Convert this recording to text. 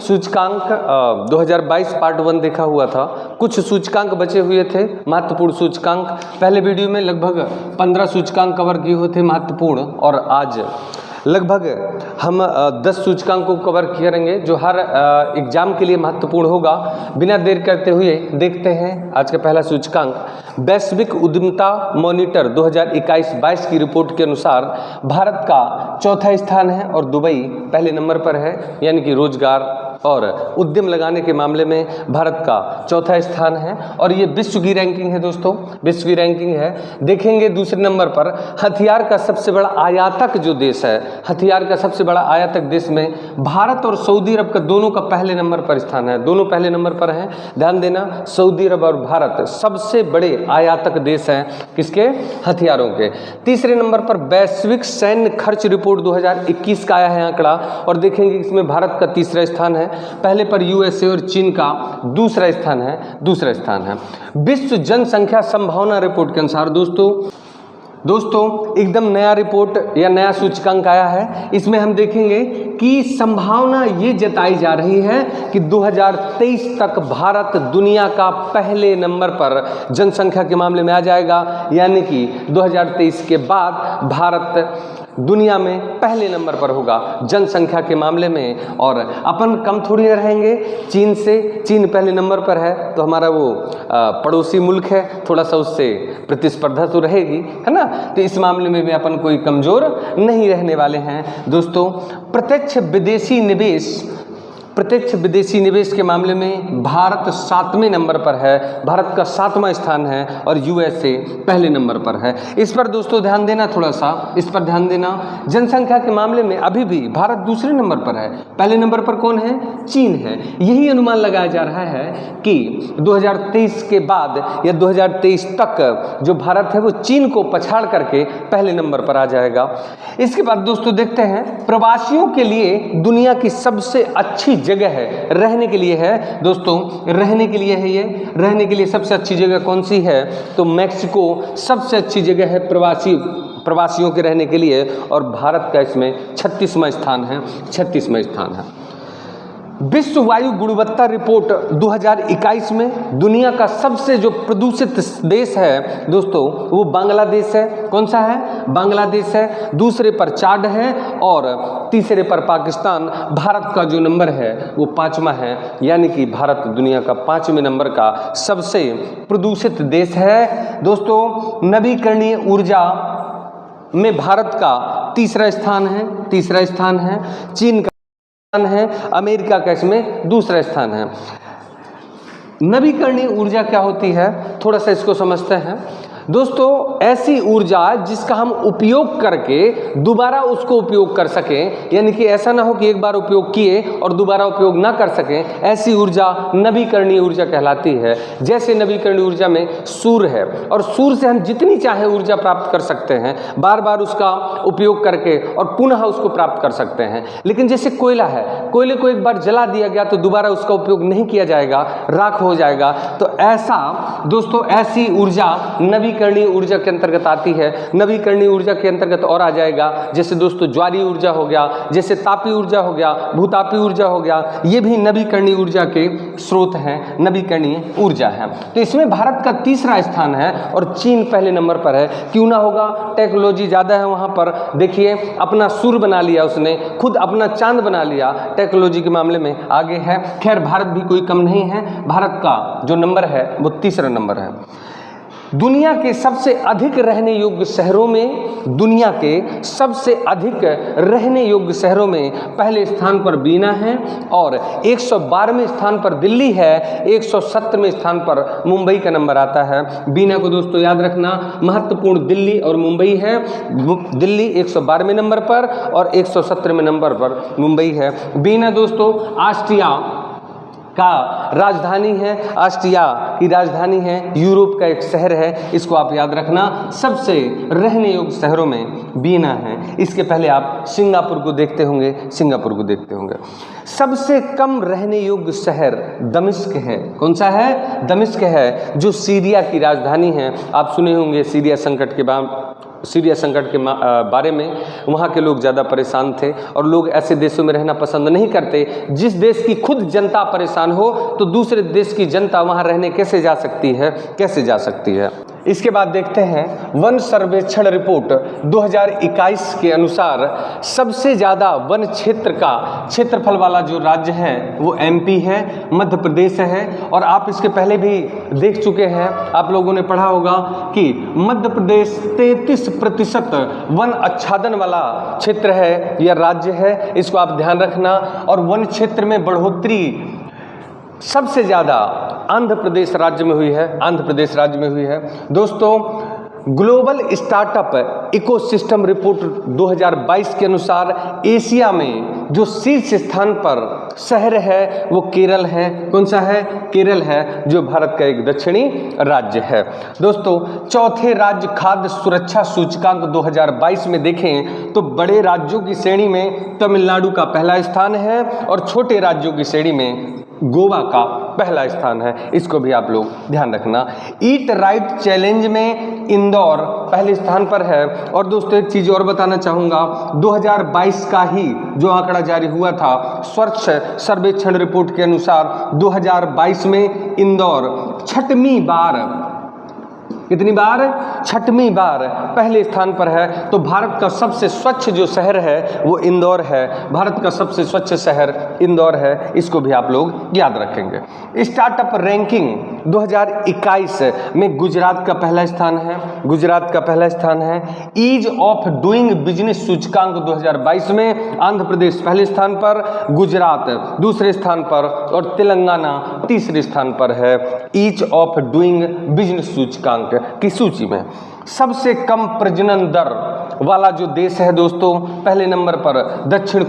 सूचकांक 2022 पार्ट 1 देखा हुआ था। कुछ सूचकांक बचे हुए थे महत्वपूर्ण सूचकांक। पहले वीडियो में लगभग 15 सूचकांक कवर किए हुए थे महत्वपूर्ण, और आज लगभग हम 10 सूचकांक को कवर करेंगे जो हर एग्जाम के लिए महत्वपूर्ण होगा। बिना देर करते हुए देखते हैं आज का पहला सूचकांक। वैश्विक उद्यमिता मॉनिटर 2021-22 की रिपोर्ट के अनुसार भारत का चौथा स्थान है और दुबई पहले नंबर पर है, यानी कि रोजगार और उद्यम लगाने के मामले में भारत का चौथा स्थान है। और ये विश्व की रैंकिंग है दोस्तों, विश्व की रैंकिंग है। देखेंगे दूसरे नंबर पर हथियार का सबसे बड़ा आयातक जो देश है, हथियार का सबसे बड़ा आयातक देश में भारत और सऊदी अरब का दोनों का पहले नंबर पर स्थान है, दोनों पहले नंबर पर हैं। ध्यान देना, सऊदी अरब और भारत सबसे बड़े आयातक देश हैं किसके? हथियारों के। तीसरे नंबर पर वैश्विक सैन्य खर्च रिपोर्ट 2021 का आया है आंकड़ा, और देखेंगे इसमें भारत का तीसरा स्थान है, पहले पर यूएसए और चीन का दूसरा स्थान है। विश्व जनसंख्या संभावना रिपोर्ट के अनुसार दोस्तों एकदम नया रिपोर्ट या नया सूचकांक आया है। इसमें हम देखेंगे कि संभावना ये जताई जा रही है कि 2023 तक भारत दुनिया का पहले नंबर पर जनसंख्या के मामले में आ जाएगा, यानी कि 2023 के बाद भारत दुनिया में पहले नंबर पर होगा जनसंख्या के मामले में। और अपन कम थोड़ी न रहेंगे चीन से, चीन पहले नंबर पर है तो हमारा वो पड़ोसी मुल्क है, थोड़ा सा उससे प्रतिस्पर्धा तो रहेगी, है ना। तो इस मामले में भी अपन कोई कमजोर नहीं रहने वाले हैं दोस्तों। प्रत्यक्ष विदेशी निवेश के मामले में भारत 7वें नंबर पर है, भारत का 7वां स्थान है, और यूएसए पहले नंबर पर है। इस पर दोस्तों ध्यान देना, थोड़ा सा इस पर ध्यान देना। जनसंख्या के मामले में अभी भी भारत दूसरे नंबर पर है, पहले नंबर पर कौन है? चीन है। यही अनुमान लगाया जा रहा है कि 2023 के बाद या 2023 तक जो भारत है वो चीन को पछाड़ करके पहले नंबर पर आ जाएगा। इसके बाद दोस्तों देखते हैं प्रवासियों के लिए दुनिया की सबसे अच्छी जगह है, रहने के लिए है दोस्तों, रहने के लिए है। ये रहने के लिए सबसे अच्छी जगह कौन सी है? तो मैक्सिको सबसे अच्छी जगह है प्रवासियों के रहने के लिए, और भारत का इसमें 36वां स्थान है। विश्व वायु गुणवत्ता रिपोर्ट 2021 में दुनिया का सबसे जो प्रदूषित देश है दोस्तों वो बांग्लादेश है। कौन सा है? बांग्लादेश है। दूसरे पर चाड है और तीसरे पर पाकिस्तान। भारत का जो नंबर है वो 5वां है, यानी कि भारत दुनिया का 5वें नंबर का सबसे प्रदूषित देश है दोस्तों। नवीकरणीय ऊर्जा में भारत का तीसरा स्थान है। चीन का है, अमेरिका का इसमें दूसरा स्थान है। नवीकरणीय ऊर्जा क्या होती है, थोड़ा सा इसको समझते हैं दोस्तों। ऐसी ऊर्जा जिसका हम उपयोग करके दोबारा उसको उपयोग कर सकें, यानी कि ऐसा ना हो कि एक बार उपयोग किए और दोबारा उपयोग ना कर सकें, ऐसी ऊर्जा नवीकरणीय ऊर्जा कहलाती है। जैसे नवीकरणीय ऊर्जा में सूर्य है, और सूर्य से हम जितनी चाहे ऊर्जा प्राप्त कर सकते हैं, बार बार उसका उपयोग करके और पुनः उसको प्राप्त कर सकते हैं। लेकिन जैसे कोयला है, कोयले को एक बार जला दिया गया तो दोबारा उसका उपयोग नहीं किया जाएगा, राख हो जाएगा। तो ऐसा दोस्तों ऐसी ऊर्जा नवीकरणीय ऊर्जा के अंतर्गत आती है। नवीकरणीय ऊर्जा के अंतर्गत और आ जाएगा जैसे दोस्तों ज्वारीय ऊर्जा हो गया, जैसे तापीय ऊर्जा हो गया, भूतापीय ऊर्जा हो गया, ये भी नवीकरणीय ऊर्जा के स्रोत हैं, नवीकरणीय ऊर्जा है। तो इसमें भारत का तीसरा स्थान है और चीन पहले नंबर पर है। क्यों ना होगा, टेक्नोलॉजी ज़्यादा है वहाँ पर। देखिए अपना सूर्य बना लिया उसने, खुद अपना चांद बना लिया, टेक्नोलॉजी के मामले में आगे है। खैर भारत भी कोई कम नहीं है, भारत का जो नंबर है वो तीसरा नंबर है। दुनिया के सबसे अधिक रहने योग्य शहरों में, दुनिया के सबसे अधिक रहने योग्य शहरों में पहले स्थान पर बीना है, और 112वें स्थान पर दिल्ली है, 117वें स्थान पर मुंबई का नंबर आता है। बीना को दोस्तों याद रखना, महत्वपूर्ण दिल्ली और मुंबई है। दिल्ली 112वें नंबर पर और 117वें नंबर पर मुंबई है। बीना दोस्तों का राजधानी है, ऑस्ट्रिया की राजधानी है, यूरोप का एक शहर है, इसको आप याद रखना। सबसे रहने योग्य शहरों में वीना है। इसके पहले आप सिंगापुर को देखते होंगे, सिंगापुर को देखते होंगे। सबसे कम रहने योग्य शहर दमिश्क है। कौन सा है? दमिश्क है, जो सीरिया की राजधानी है। आप सुने होंगे सीरिया संकट के बारे में। वहाँ के लोग ज़्यादा परेशान थे और लोग ऐसे देशों में रहना पसंद नहीं करते जिस देश की खुद जनता परेशान हो, तो दूसरे देश की जनता वहाँ रहने कैसे जा सकती है। इसके बाद देखते हैं वन सर्वेक्षण रिपोर्ट 2021 के अनुसार सबसे ज़्यादा वन क्षेत्र का क्षेत्रफल वाला जो राज्य है वो एमपी है, मध्य प्रदेश है। और आप इसके पहले भी देख चुके हैं, आप लोगों ने पढ़ा होगा कि मध्य प्रदेश 33% वन आच्छादन वाला क्षेत्र है या राज्य है, इसको आप ध्यान रखना। और वन क्षेत्र में बढ़ोतरी सबसे ज़्यादा आंध्र प्रदेश राज्य में हुई है। दोस्तों, ग्लोबल स्टार्टअप इकोसिस्टम रिपोर्ट 2022 के अनुसार एशिया में जो शीर्ष स्थान पर शहर है वो केरल है। कौन सा है? केरल है, जो भारत का एक दक्षिणी राज्य है। दोस्तों, चौथे राज्य खाद्य सुरक्षा सूचकांक 2022 में देखें तो बड़े राज्यों की श्रेणी में तमिलनाडु का पहला स्थान है और छोटे राज्यों की श्रेणी में गोवा का पहला स्थान है। इसको भी आप लोग ध्यान रखना। ईट राइट चैलेंज में इंदौर पहले स्थान पर है। और दोस्तों, एक चीज़ और बताना चाहूँगा, 2022 का ही जो आंकड़ा जारी हुआ था स्वच्छ सर्वेक्षण रिपोर्ट के अनुसार 2022 में इंदौर छठवीं बार पहले स्थान पर है। तो भारत का सबसे स्वच्छ जो शहर है वो इंदौर है। भारत का सबसे स्वच्छ शहर इंदौर है, इसको भी आप लोग याद रखेंगे। स्टार्टअप रैंकिंग 2021 में गुजरात का पहला स्थान है। ईज ऑफ डूइंग बिजनेस सूचकांक 2022 में आंध्र प्रदेश पहले स्थान पर, गुजरात दूसरे स्थान पर और तेलंगाना तीसरे स्थान पर है ईज ऑफ डूइंग बिजनेस सूचकांक की सूची में। सबसे कम प्रजनन दर वाला जो देश है दोस्तों, पहले नंबर पर दक्षिण